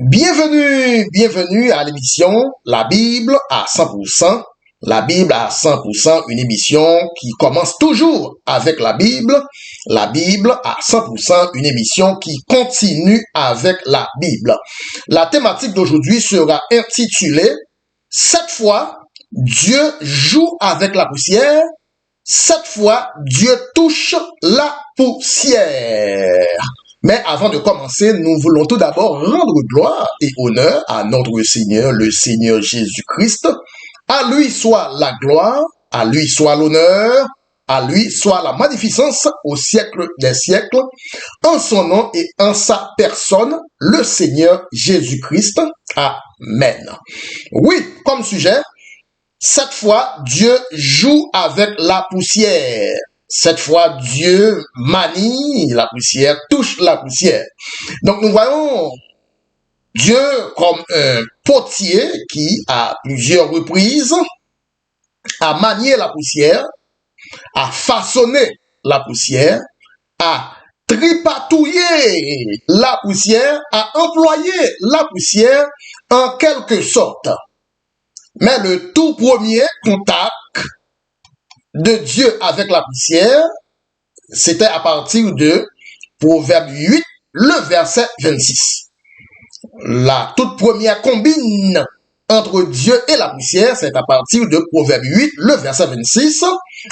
Bienvenue à l'émission La Bible à 100%. La Bible à 100%, une émission qui commence toujours avec la Bible à 100%, une émission qui continue avec la Bible. La thématique d'aujourd'hui sera intitulée « Cette fois, Dieu joue avec la poussière. Cette fois, Dieu touche la poussière. » Mais avant de commencer, nous voulons tout d'abord rendre gloire et honneur à notre Seigneur, le Seigneur Jésus-Christ. À lui soit la gloire, à lui soit l'honneur, à lui soit la magnificence au siècle des siècles, en son nom et en sa personne, le Seigneur Jésus-Christ. Amen. Oui, comme sujet, cette fois, Dieu joue avec la poussière. Cette fois, Dieu manie la poussière, touche la poussière. Donc, nous voyons Dieu comme un potier qui, à plusieurs reprises, a manié la poussière, a façonné la poussière, a tripatouillé la poussière, a employé la poussière en quelque sorte. Mais le tout premier contact de Dieu avec la poussière, c'était à partir de Proverbe 8, le verset 26. La toute première combine entre Dieu et la poussière, c'est à partir de Proverbe 8, le verset 26.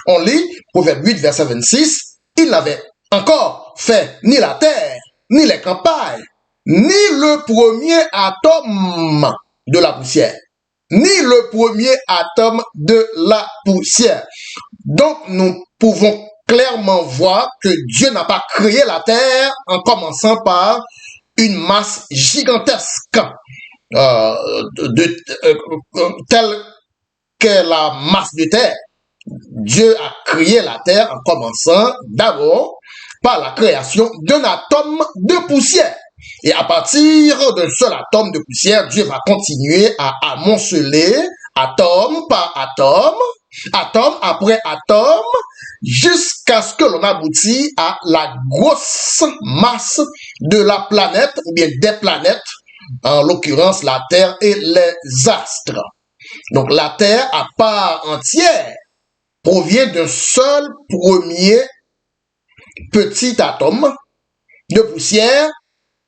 On lit Proverbe 8, verset 26. Il n'avait encore fait ni la terre, ni les campagnes, ni le premier atome de la poussière. Ni le premier atome de la poussière. Donc, nous pouvons clairement voir que Dieu n'a pas créé la terre en commençant par une masse gigantesque, telle qu'est la masse de terre. Dieu a créé la terre en commençant d'abord par la création d'un atome de poussière. Et à partir d'un seul atome de poussière, Dieu va continuer à amonceler atome par atome, atome après atome, jusqu'à ce que l'on aboutit à la grosse masse de la planète, ou bien des planètes, en l'occurrence la Terre et les astres. Donc la Terre, à part entière, provient d'un seul premier petit atome de poussière,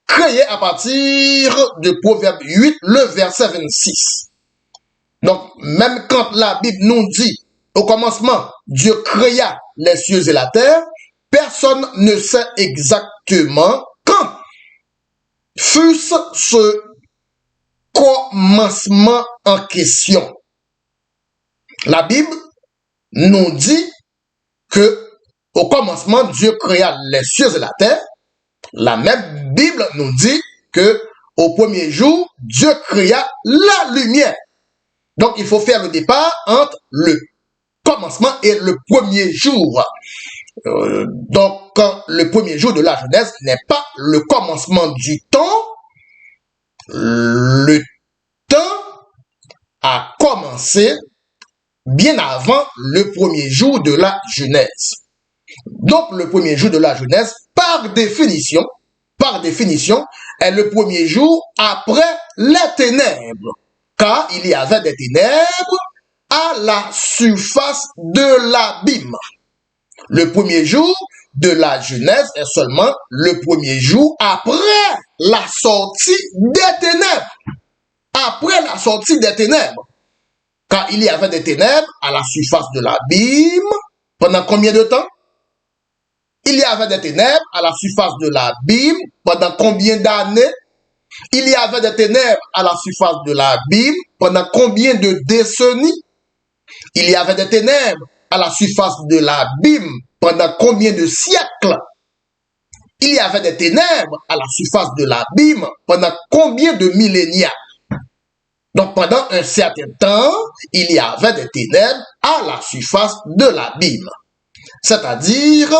créé à partir de Proverbe 8, le verset 26. Donc, même quand la Bible nous dit, au commencement, Dieu créa les cieux et la terre, personne ne sait exactement quand fut-ce ce commencement en question. La Bible nous dit que, au commencement, Dieu créa les cieux et la terre. La même Bible nous dit que au premier jour, Dieu créa la lumière. Donc, il faut faire le départ entre le commencement et le premier jour. Donc, le premier jour de la Genèse n'est pas le commencement du temps. Le temps a commencé bien avant le premier jour de la Genèse. Donc, le premier jour de la Genèse, par définition, est le premier jour après les ténèbres. Car il y avait des ténèbres à la surface de l'abîme. Le premier jour de la Genèse est seulement le premier jour après la sortie des ténèbres. Après la sortie des ténèbres. Car il y avait des ténèbres à la surface de l'abîme. Pendant combien de temps? Il y avait des ténèbres à la surface de l'abîme. Pendant combien d'années? Il y avait des ténèbres à la surface de l'abîme. Pendant combien de décennies? Il y avait des ténèbres à la surface de l'abîme. Pendant combien de siècles? Il y avait des ténèbres à la surface de l'abîme. Pendant combien de millénaires? Donc pendant un certain temps, il y avait des ténèbres à la surface de l'abîme. C'est-à-dire,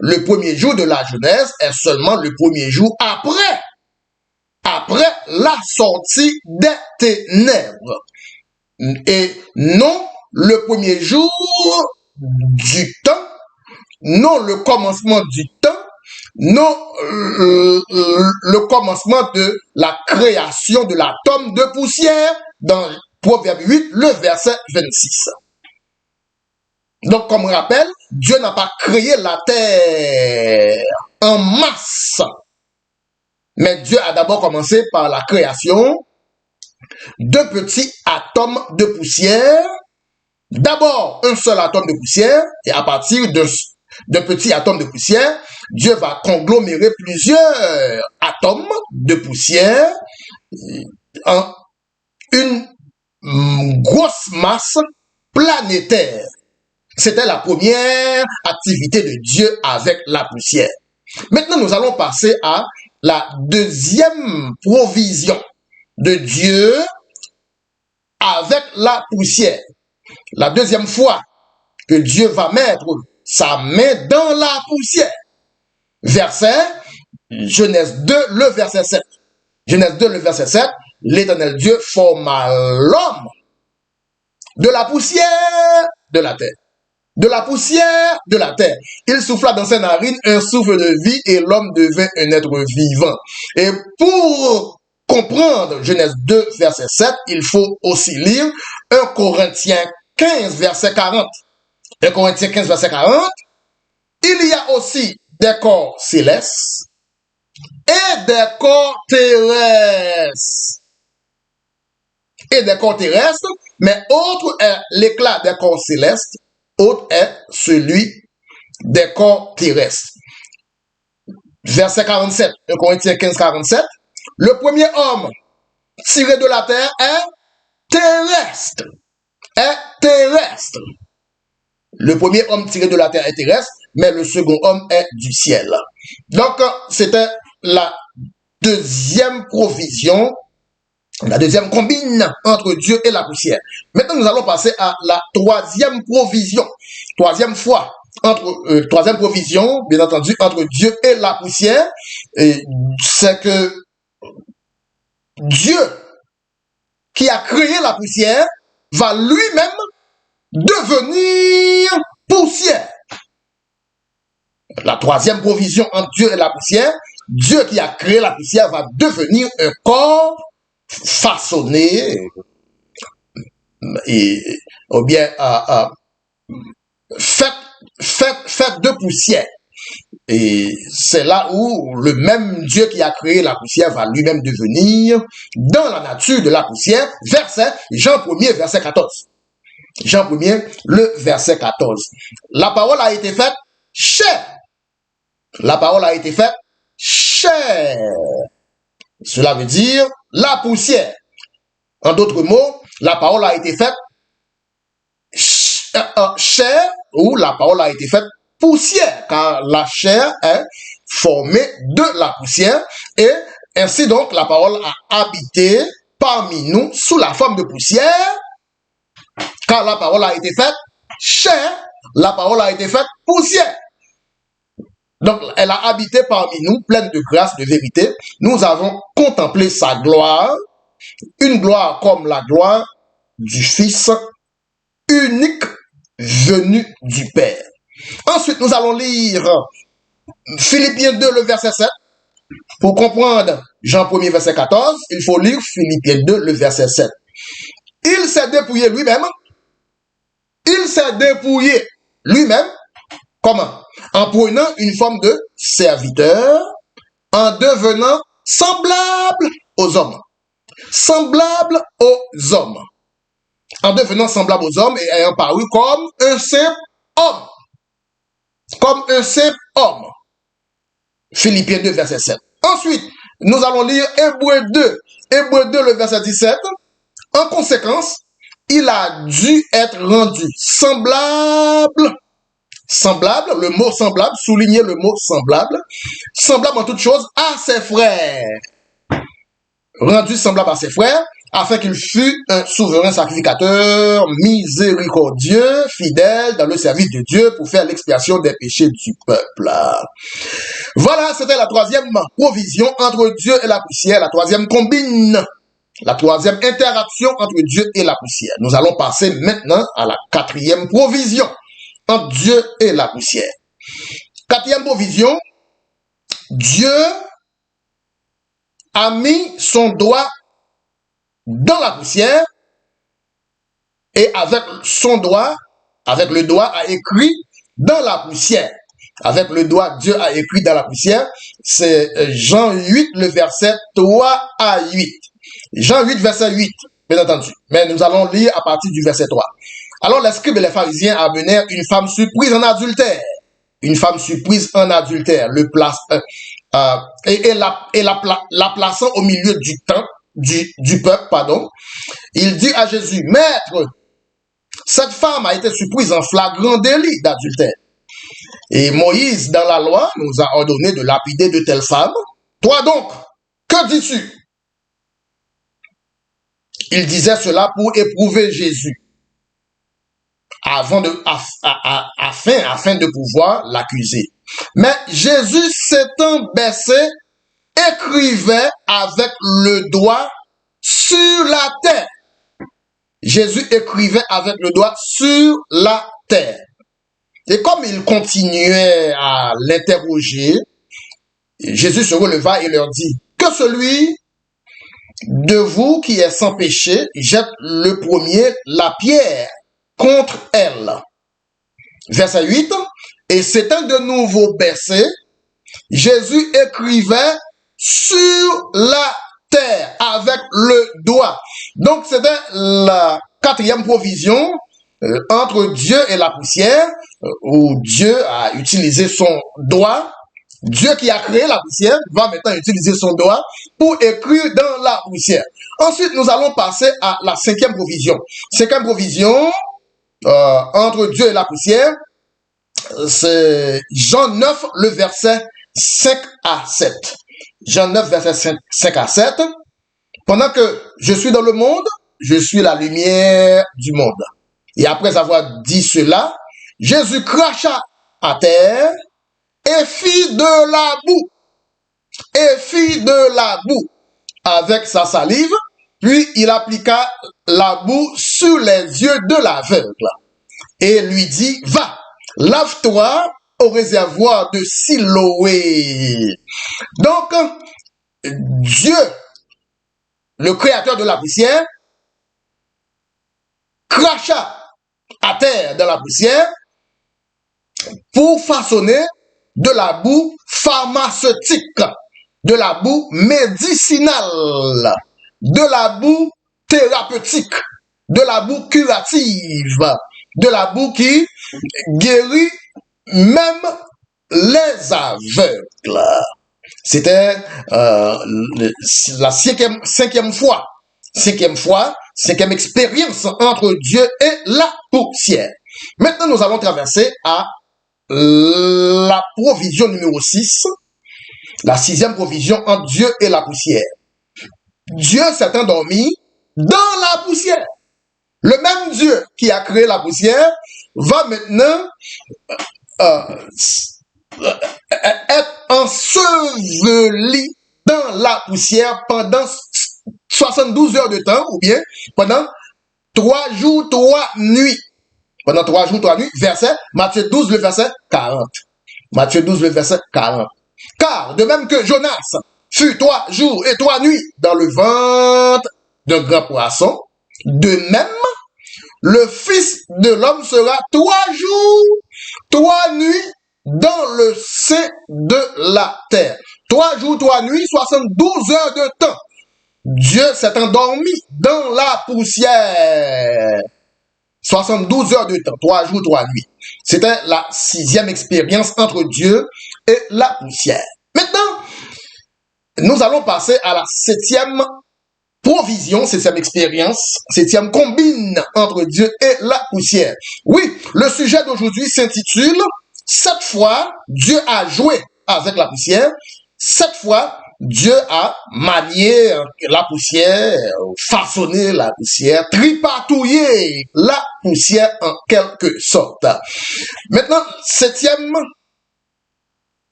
le premier jour de la Genèse est seulement le premier jour après la sortie des ténèbres. Et non le premier jour du temps, non le commencement du temps, le commencement de la création de l'atome de poussière dans Proverbe 8, le verset 26. Donc, comme rappel, Dieu n'a pas créé la terre en masse, mais Dieu a d'abord commencé par la création de petits atomes de poussière. D'abord, un seul atome de poussière, et à partir de petits atomes de poussière, Dieu va conglomérer plusieurs atomes de poussière en une grosse masse planétaire. C'était la première activité de Dieu avec la poussière. Maintenant, nous allons passer à la deuxième provision de Dieu avec la poussière. La deuxième fois que Dieu va mettre sa main dans la poussière. Genèse 2, le verset 7. Genèse 2, le verset 7. L'Éternel Dieu forma l'homme de la poussière de la terre. De la poussière de la terre. Il souffla dans ses narines un souffle de vie et l'homme devint un être vivant. Et pour comprendre Genèse 2, verset 7, il faut aussi lire 1 Corinthiens 15, verset 40. 1 Corinthiens 15, verset 40. Il y a aussi des corps célestes et des corps terrestres. Et des corps terrestres, mais autre est l'éclat des corps célestes, autre est celui des corps terrestres. Verset 47, 1 Corinthiens 15, 47. Le premier homme tiré de la terre est terrestre. Est terrestre. Le premier homme tiré de la terre est terrestre, mais le second homme est du ciel. Donc, c'était la deuxième provision, la deuxième combine entre Dieu et la poussière. Maintenant, nous allons passer à la troisième provision. Troisième provision, bien entendu, entre Dieu et la poussière. C'est que Dieu, qui a créé la poussière, va lui-même devenir poussière. La troisième provision entre Dieu et la poussière, Dieu qui a créé la poussière va devenir un corps façonné ou bien fait de poussière. Et c'est là où le même Dieu qui a créé la poussière va lui-même devenir dans la nature de la poussière. Jean 1er, verset 14. Jean 1er, le verset 14. La parole a été faite chair. La parole a été faite chair. Cela veut dire la poussière. En d'autres mots, la parole a été faite chair ou la parole a été faite poussière, car la chair est formée de la poussière et ainsi donc la parole a habité parmi nous sous la forme de poussière, car la parole a été faite chair, la parole a été faite poussière. Donc, elle a habité parmi nous, pleine de grâce, de vérité. Nous avons contemplé sa gloire, une gloire comme la gloire du Fils unique venu du Père. Ensuite, nous allons lire Philippiens 2, le verset 7. Pour comprendre Jean 1er, verset 14, il faut lire Philippiens 2, le verset 7. Il s'est dépouillé lui-même. Il s'est dépouillé lui-même. Comment? En prenant une forme de serviteur, en devenant semblable aux hommes. Semblable aux hommes. En devenant semblable aux hommes et ayant paru comme un simple homme. Comme un simple homme. Philippiens 2, verset 7. Ensuite, nous allons lire Hébreux 2. Hébreux 2, le verset 17. En conséquence, il a dû être rendu semblable. Semblable, le mot semblable, soulignez le mot semblable. Semblable en toutes choses à ses frères. Rendu semblable à ses frères, afin qu'il fût un souverain sacrificateur, miséricordieux, fidèle dans le service de Dieu pour faire l'expiation des péchés du peuple. Voilà, c'était la troisième provision entre Dieu et la poussière, la troisième combine, la troisième interaction entre Dieu et la poussière. Nous allons passer maintenant à la quatrième provision entre Dieu et la poussière. Quatrième provision, Dieu a mis son doigt dans la poussière et avec son doigt, avec le doigt, a écrit dans la poussière. Avec le doigt, Dieu a écrit dans la poussière. C'est Jean 8, le verset 3 à 8. Jean 8, verset 8, bien entendu. Mais nous allons lire à partir du verset 3. Alors les scribes et les pharisiens amenèrent une femme surprise en adultère. Une femme surprise en adultère. La plaçant au milieu du peuple, pardon. Il dit à Jésus, Maître, cette femme a été surprise en flagrant délit d'adultère. Et Moïse, dans la loi, nous a ordonné de lapider de telles femmes. Toi donc, que dis-tu? Il disait cela pour éprouver Jésus, afin de pouvoir l'accuser. Mais Jésus s'étant baissé, écrivait avec le doigt sur la terre. Jésus écrivait avec le doigt sur la terre. Et comme il continuait à l'interroger, Jésus se releva et leur dit, que celui de vous qui est sans péché jette le premier la pierre contre elle. Verset 8, et s'étant de nouveau baissé, Jésus écrivait sur la terre avec le doigt. Donc c'était la quatrième provision entre Dieu et la poussière, où Dieu a utilisé son doigt. Dieu qui a créé la poussière va maintenant utiliser son doigt pour écrire dans la poussière. Ensuite, nous allons passer à la cinquième provision. Cinquième provision entre Dieu et la poussière, c'est Jean 9, le verset 5 à 7. Jean 9, verset 5 à 7. Pendant que je suis dans le monde, je suis la lumière du monde. Et après avoir dit cela, Jésus cracha à terre et fit de la boue. Et fit de la boue avec sa salive. Puis il appliqua la boue sur les yeux de l'aveugle. Et lui dit, va, lave-toi au réservoir de Siloé. Donc, Dieu, le créateur de la poussière, cracha à terre dans la poussière pour façonner de la boue pharmaceutique, de la boue médicinale, de la boue thérapeutique, de la boue curative, de la boue qui guérit même les aveugles. C'était la cinquième expérience entre Dieu et la poussière. Maintenant, nous allons traverser à la provision numéro 6, la sixième provision entre Dieu et la poussière. Dieu s'est endormi dans la poussière. Le même Dieu qui a créé la poussière va maintenant être enseveli dans la poussière pendant 72 heures de temps, ou bien pendant 3 jours, 3 nuits. Pendant 3 jours, 3 nuits, Matthieu 12, le verset 40. Matthieu 12, le verset 40. Car, de même que Jonas fut 3 jours et 3 nuits dans le ventre d'un grand poisson, de même, le Fils de l'homme sera 3 jours, 3 nuits dans le sein de la terre. 3 jours, 3 nuits, 72 heures de temps. Dieu s'est endormi dans la poussière. 72 heures de temps, 3 jours, 3 nuits. C'était la sixième expérience entre Dieu et la poussière. Maintenant, nous allons passer à la septième provision, septième expérience, septième combine entre Dieu et la poussière. Oui, le sujet d'aujourd'hui s'intitule « 7 fois, Dieu a joué avec la poussière. 7 fois, Dieu a manié la poussière, façonné la poussière, tripatouillé la poussière en quelque sorte. » Maintenant,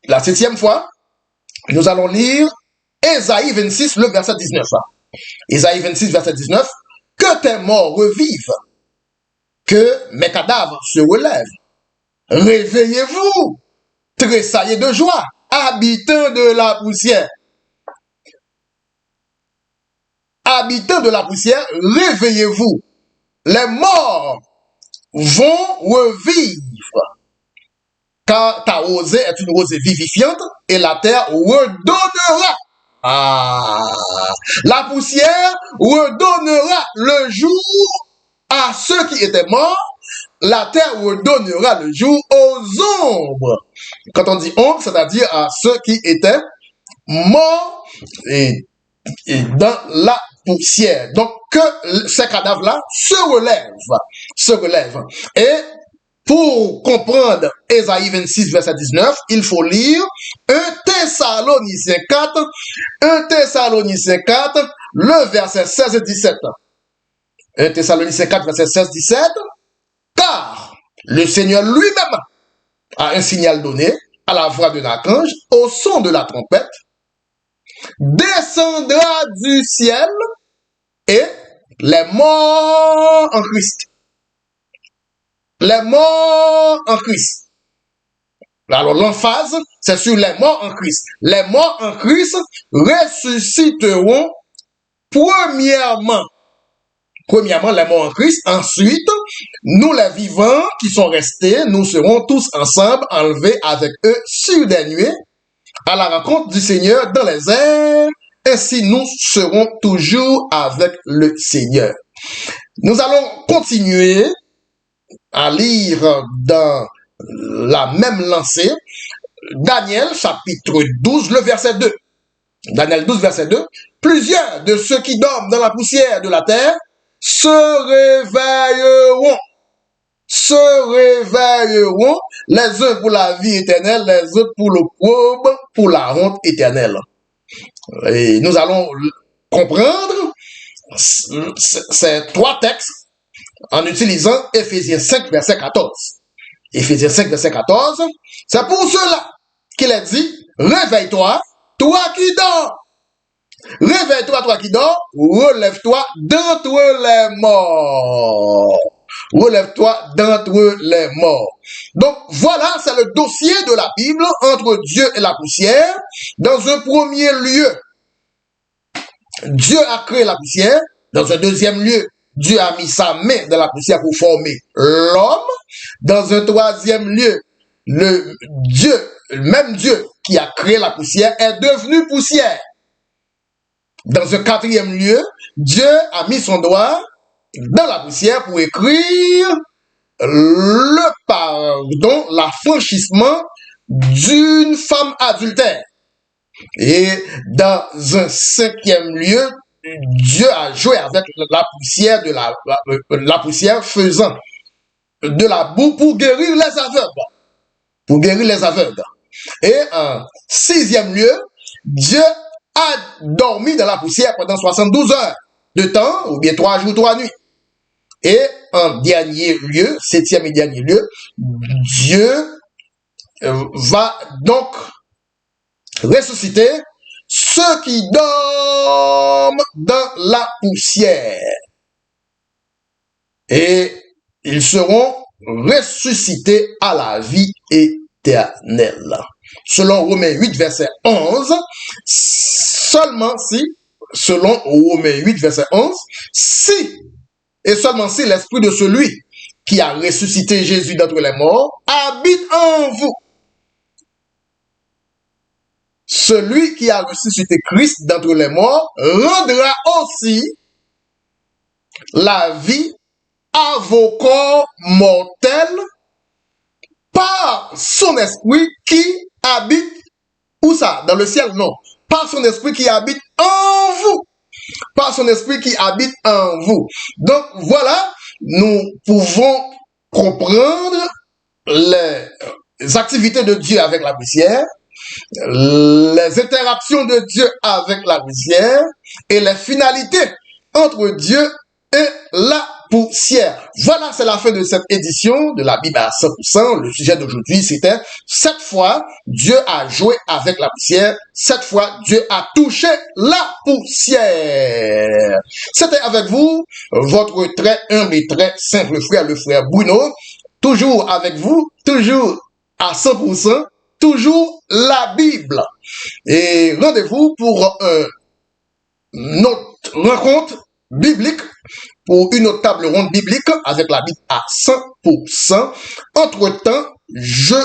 la septième fois, nous allons lire Ésaïe 26, le verset 19. Ésaïe 26, verset 19. Que tes morts revivent, que mes cadavres se relèvent. Réveillez-vous, tressaillez de joie, habitants de la poussière. Habitants de la poussière, réveillez-vous. Les morts vont revivre. Car ta rosée est une rosée vivifiante et la terre redonnera. La poussière redonnera le jour à ceux qui étaient morts. La terre redonnera le jour aux ombres. Quand on dit ombres, c'est-à-dire à ceux qui étaient morts et dans la poussière. Donc, que ces cadavres-là se relèvent. Et pour comprendre Ésaïe 26, verset 19, il faut lire 1 Thessaloniciens 4, le verset 16 et 17. 1 Thessaloniciens 4, verset 16 et 17. Car le Seigneur lui-même a un signal donné à la voix d'un archange, au son de la trompette, descendra du ciel et les morts en Christ. Les morts en Christ. Alors l'emphase, c'est sur les morts en Christ. Les morts en Christ ressusciteront premièrement les morts en Christ. Ensuite, nous les vivants qui sont restés, nous serons tous ensemble enlevés avec eux sur des nuées à la rencontre du Seigneur dans les airs. Ainsi, nous serons toujours avec le Seigneur. Nous allons continuer à lire dans la même lancée Daniel chapitre 12, le verset 2. Daniel 12, verset 2. Plusieurs de ceux qui dorment dans la poussière de la terre se réveilleront, les uns pour la vie éternelle, les autres pour l'opprobre, pour la honte éternelle. Et nous allons comprendre ces trois textes en utilisant Éphésiens 5, verset 14. Éphésiens 5, verset 14, c'est pour cela qu'il est dit, réveille-toi, toi qui dors. Réveille-toi, toi qui dors, relève-toi d'entre les morts. Relève-toi d'entre les morts. Donc voilà, c'est le dossier de la Bible entre Dieu et la poussière. Dans un premier lieu, Dieu a créé la poussière. Dans un deuxième lieu, Dieu a mis sa main dans la poussière pour former l'homme. Dans un troisième lieu, le même Dieu qui a créé la poussière est devenu poussière. Dans un quatrième lieu, Dieu a mis son doigt dans la poussière pour écrire le pardon, l'affranchissement d'une femme adultère. Et dans un cinquième lieu, Dieu a joué avec la poussière la poussière faisant de la boue pour guérir les aveugles. Et en sixième lieu, Dieu a dormi dans la poussière pendant 72 heures de temps, ou bien 3 jours, 3 nuits. Et en dernier lieu, septième et dernier lieu, Dieu va donc ressusciter ceux qui dorment dans la poussière. Et ils seront ressuscités à la vie éternelle. Selon Romains 8, verset 11, seulement si, selon Romains 8, verset 11, si, et seulement si l'esprit de celui qui a ressuscité Jésus d'entre les morts habite en vous. Celui qui a ressuscité Christ d'entre les morts rendra aussi la vie à vos corps mortels par son esprit qui habite, où ça? Dans le ciel? Non. Par son esprit qui habite en vous. Par son esprit qui habite en vous. Donc voilà, nous pouvons comprendre les activités de Dieu avec la poussière, les interactions de Dieu avec la poussière et les finalités entre Dieu et la poussière. Voilà, c'est la fin de cette édition de la Bible à 100%. Le sujet d'aujourd'hui, c'était 7 fois Dieu a joué avec la poussière. 7 fois Dieu a touché la poussière. C'était avec vous, votre très humble et très simple frère, le frère Bruno. Toujours avec vous, toujours à 100%. toujours la Bible. Et rendez-vous pour notre rencontre biblique, pour une autre table ronde biblique avec la Bible à 100%. Entre-temps, je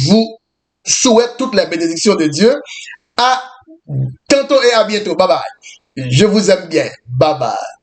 vous souhaite toutes les bénédictions de Dieu. À tantôt et à bientôt. Bye bye. Je vous aime bien. Bye bye.